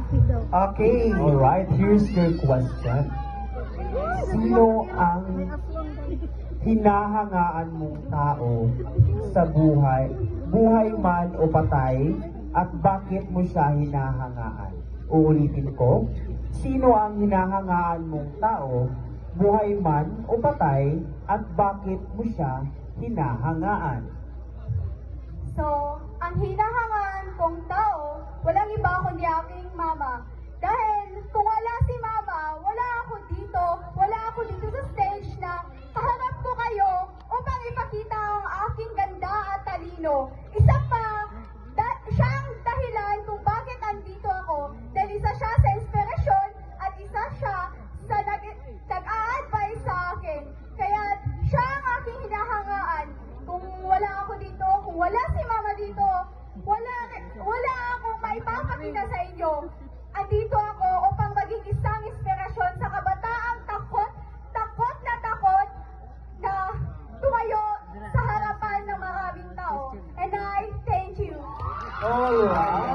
Okay, alright, here's your question. Sino ang hinahangaan mong tao sa buhay, buhay man o patay, at bakit mo siya hinahangaan? Uulitin ko, sino ang hinahangaan mong tao, buhay man o patay, at bakit mo siya hinahangaan? So, ang hinahangaan kong tao, walang iba kundi aking mama. Dahil kung wala si mama, wala ako dito sa stage na kaharap ko kayo upang ipakita ang aking ganda at talino. Isa pa, siya ang dahilan kung bakit andito ako. Dahil isa siya sa inspirasyon at isa siya sa nag-a-advise sa akin. Kaya siya ang aking hinahangaan. Kung wala ako dito, kung wala si mama dito, wala akong maipapakita sa inyo. Andito ako upang maging isang inspirasyon sa kabataang takot na tumayo sa harapan ng maraming tao. And I thank you. Alright.